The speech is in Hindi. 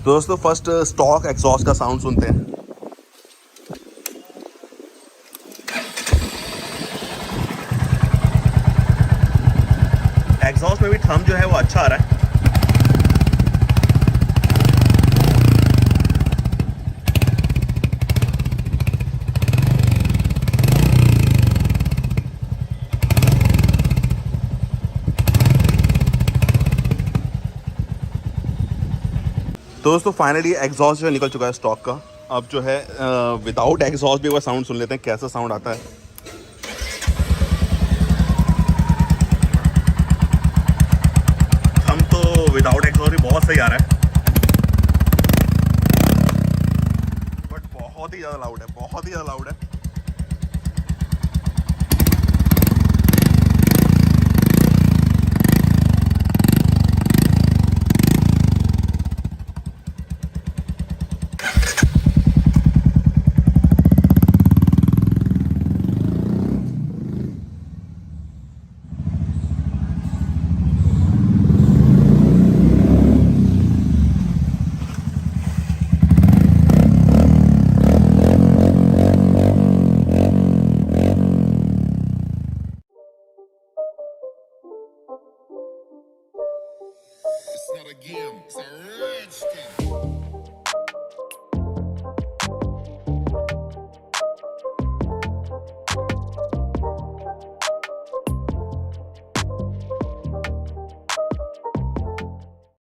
दोस्तों फर्स्ट स्टॉक एग्जॉस्ट का साउंड सुनते हैं। एग्जॉस्ट में भी थम जो है वो अच्छा आ रहा है। तो दोस्तों फाइनली एग्जॉस्ट जो है निकल चुका है स्टॉक का। अब जो है विदाउट एग्जॉस्ट भी एक बार साउंड सुन लेते हैं कैसा साउंड आता है। हम तो विदाउट एग्जॉस्ट भी बहुत सही आ रहा है, बट बहुत ही ज़्यादा लाउड है, बहुत ही ज़्यादा लाउड है।